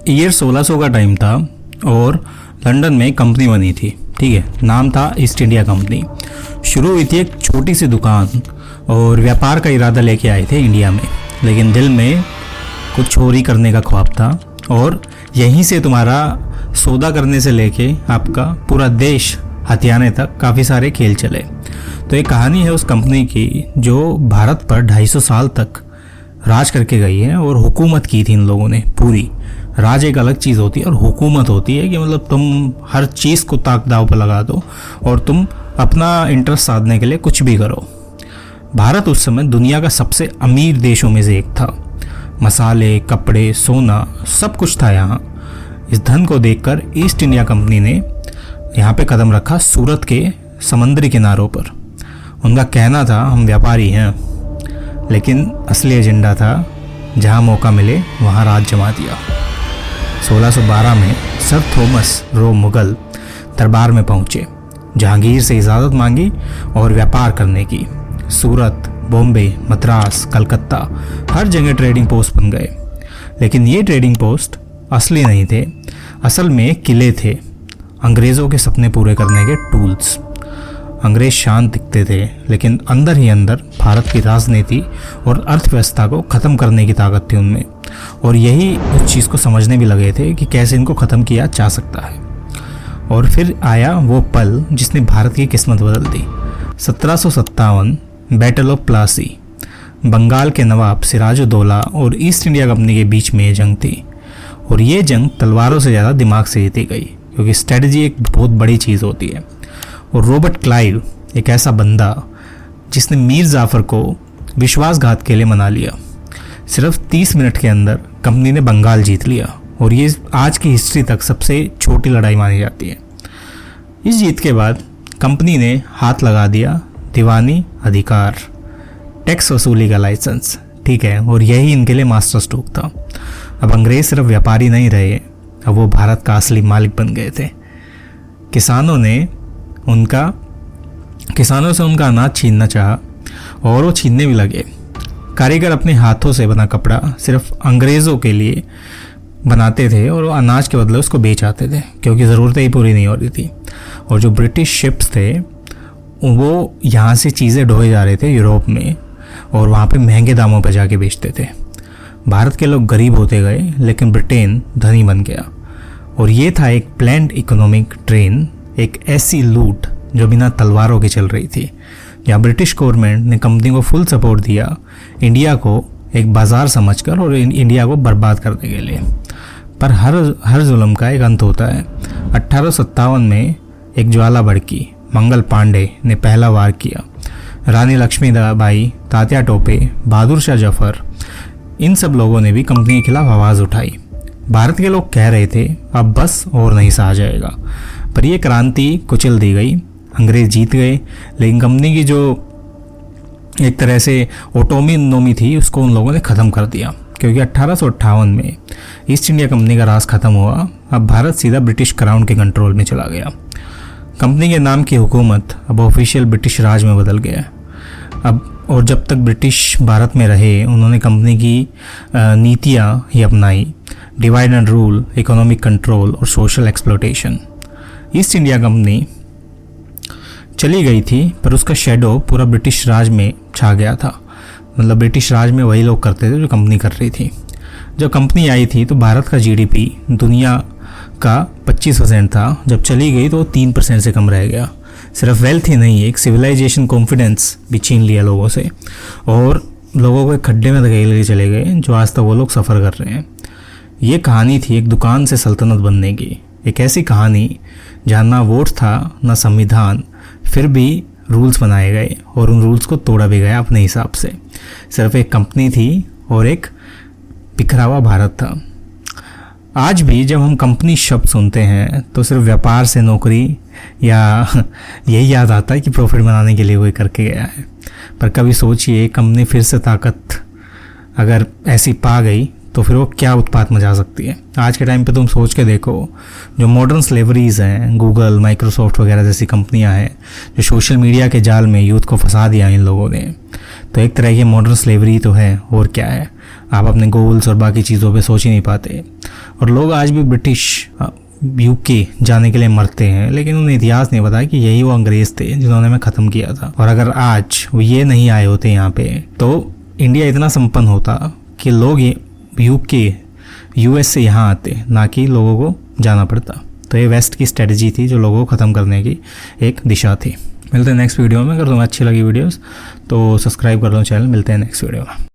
Year 1600 का time था और लंदन में कंपनी बनी थी। ठीक है, नाम था ईस्ट इंडिया कंपनी। शुरू हुई थी एक छोटी सी दुकान और व्यापार का इरादा लेके आए थे इंडिया में, लेकिन दिल में कुछ चोरी करने का ख्वाब था और यहीं से तुम्हारा सौदा करने से लेके आपका पूरा देश हथियाने तक काफ़ी सारे खेल चले। तो एक कहानी है उस कंपनी की जो भारत पर 250 साल तक राज करके गई है और हुकूमत की थी इन लोगों ने पूरी। राज एक अलग चीज़ होती है और हुकूमत होती है कि मतलब तुम हर चीज़ को ताक दाव पर लगा दो और तुम अपना इंटरेस्ट साधने के लिए कुछ भी करो। भारत उस समय दुनिया का सबसे अमीर देशों में से एक था। मसाले, कपड़े, सोना सब कुछ था यहाँ। इस धन को देखकर ईस्ट इंडिया कंपनी ने यहाँ पे कदम रखा सूरत के समुद्री किनारों पर। उनका कहना था हम व्यापारी हैं, लेकिन असली एजेंडा था जहाँ मौका मिले वहाँ राज जमा दिया। 1612 में सर थॉमस रो मुगल दरबार में पहुँचे, जहांगीर से इजाज़त मांगी और व्यापार करने की। सूरत, बॉम्बे, मद्रास, कलकत्ता हर जगह ट्रेडिंग पोस्ट बन गए। लेकिन ये ट्रेडिंग पोस्ट असली नहीं थे, असल में किले थे, अंग्रेज़ों के सपने पूरे करने के टूल्स। अंग्रेज शांत दिखते थे, लेकिन अंदर ही अंदर भारत की राजनीति और अर्थव्यवस्था को ख़त्म करने की ताकत थी उनमें, और यही उस चीज़ को समझने भी लगे थे कि कैसे इनको ख़त्म किया जा सकता है। और फिर आया वो पल जिसने भारत की किस्मत बदल दी। 1757 बैटल ऑफ प्लासी, बंगाल के नवाब सिराजुद्दौला और ईस्ट इंडिया कंपनी के बीच में ये जंग थी। और ये जंग तलवारों से ज़्यादा दिमाग से जीती गई, क्योंकि स्ट्रेटजी एक बहुत बड़ी चीज़ होती है। और रॉबर्ट क्लाइव एक ऐसा बंदा जिसने मीर जाफ़र को विश्वासघात के लिए मना लिया। सिर्फ 30 मिनट के अंदर कंपनी ने बंगाल जीत लिया और ये आज की हिस्ट्री तक सबसे छोटी लड़ाई मानी जाती है। इस जीत के बाद कंपनी ने हाथ लगा दिया दीवानी अधिकार, टैक्स वसूली का लाइसेंस। ठीक है, और यही इनके लिए मास्टर स्ट्रोक था। अब अंग्रेज सिर्फ व्यापारी नहीं रहे, अब वो भारत का असली मालिक बन गए थे। किसानों से उनका अनाज छीनना चाहा और वो छीनने भी लगे। कारीगर अपने हाथों से बना कपड़ा सिर्फ अंग्रेज़ों के लिए बनाते थे और वो अनाज के बदले उसको बेच आते थे, क्योंकि ज़रूरतें ही पूरी नहीं हो रही थी। और जो ब्रिटिश शिप्स थे वो यहाँ से चीज़ें ढोए जा रहे थे यूरोप में और वहाँ पे महंगे दामों पर जाके बेचते थे। भारत के लोग गरीब होते गए, लेकिन ब्रिटेन धनी बन गया। और ये था एक प्लान्ड इकोनॉमिक ट्रेन, एक ऐसी लूट जो बिना तलवारों के चल रही थी, जहाँ ब्रिटिश गवर्नमेंट ने कंपनी को फुल सपोर्ट दिया इंडिया को एक बाज़ार समझकर और इंडिया को बर्बाद करने के लिए। पर हर जुल्म का एक अंत होता है। 1857 में एक ज्वाला भड़की, मंगल पांडे ने पहला वार किया। रानी लक्ष्मीबाई, तात्या टोपे, बहादुर शाह जफर, इन सब लोगों ने भी कंपनी के खिलाफ आवाज़ उठाई। भारत के लोग कह रहे थे अब बस और नहीं सहा जाएगा, पर यह क्रांति कुचल दी गई। अंग्रेज जीत गए, लेकिन कंपनी की जो एक तरह से ऑटोनॉमी थी उसको उन लोगों ने ख़त्म कर दिया, क्योंकि 1858 में ईस्ट इंडिया कंपनी का राज ख़त्म हुआ। अब भारत सीधा ब्रिटिश क्राउन के कंट्रोल में चला गया। कंपनी के नाम की हुकूमत अब ऑफिशियल ब्रिटिश राज में बदल गया। और जब तक ब्रिटिश भारत में रहे, उन्होंने कंपनी की नीतियाँ ही अपनाई, divide and rule, economic control और social exploitation. East India Company चली गई थी, पर उसका शेडो पूरा ब्रिटिश राज में छा गया था। मतलब ब्रिटिश राज में वही लोग करते थे जो कंपनी कर रही थी। जब कंपनी आई थी तो भारत का जीडीपी दुनिया का 25% था, जब चली गई तो 3% से कम रह गया। सिर्फ वेल्थ ही नहीं, एक सिविलाइजेशन कॉन्फिडेंस भी छीन लिया लोगों से और लोगों को एक खड्डे में धकेल के चले गए, जो आज तक वो लोग सफ़र कर रहे हैं। ये कहानी थी एक दुकान से सल्तनत बनने की, एक ऐसी कहानी जहाँ ना वोट था ना संविधान, फिर भी रूल्स बनाए गए और उन रूल्स को तोड़ा भी गया अपने हिसाब से। सिर्फ एक कंपनी थी और एक बिखरा हुआ भारत था। आज भी जब हम कंपनी शब्द सुनते हैं तो सिर्फ व्यापार से नौकरी या यही याद आता है कि प्रॉफिट बनाने के लिए कोई करके गया है। पर कभी सोचिए, कंपनी फिर से ताकत अगर ऐसी पा गई तो फिर वो क्या उत्पात मचा सकती है। आज के टाइम पे तुम सोच के देखो, जो मॉडर्न स्लेवरीज हैं, गूगल, माइक्रोसॉफ्ट वगैरह जैसी कंपनियां हैं, जो सोशल मीडिया के जाल में यूथ को फंसा दिया इन लोगों ने, तो एक तरह की मॉडर्न स्लेवरी तो है, और क्या है। आप अपने गोल्स और बाकी चीज़ों पे सोच ही नहीं पाते। और लोग आज भी ब्रिटिश यूके जाने के लिए मरते हैं, लेकिन उन्हें इतिहास नहीं पता कि यही वो अंग्रेज थे जिन्होंने हमें ख़त्म किया था। और अगर आज वो ये नहीं आए होते यहाँ पे, तो इंडिया इतना संपन्न होता कि लोग यूके यूएस से यहाँ आते, ना कि लोगों को जाना पड़ता। तो ये वेस्ट की स्ट्रेटजी थी जो लोगों को ख़त्म करने की एक दिशा थी। मिलते हैं नेक्स्ट वीडियो में। अगर तुम्हें अच्छी लगी वीडियोस तो सब्सक्राइब कर लो चैनल। मिलते हैं नेक्स्ट वीडियो में।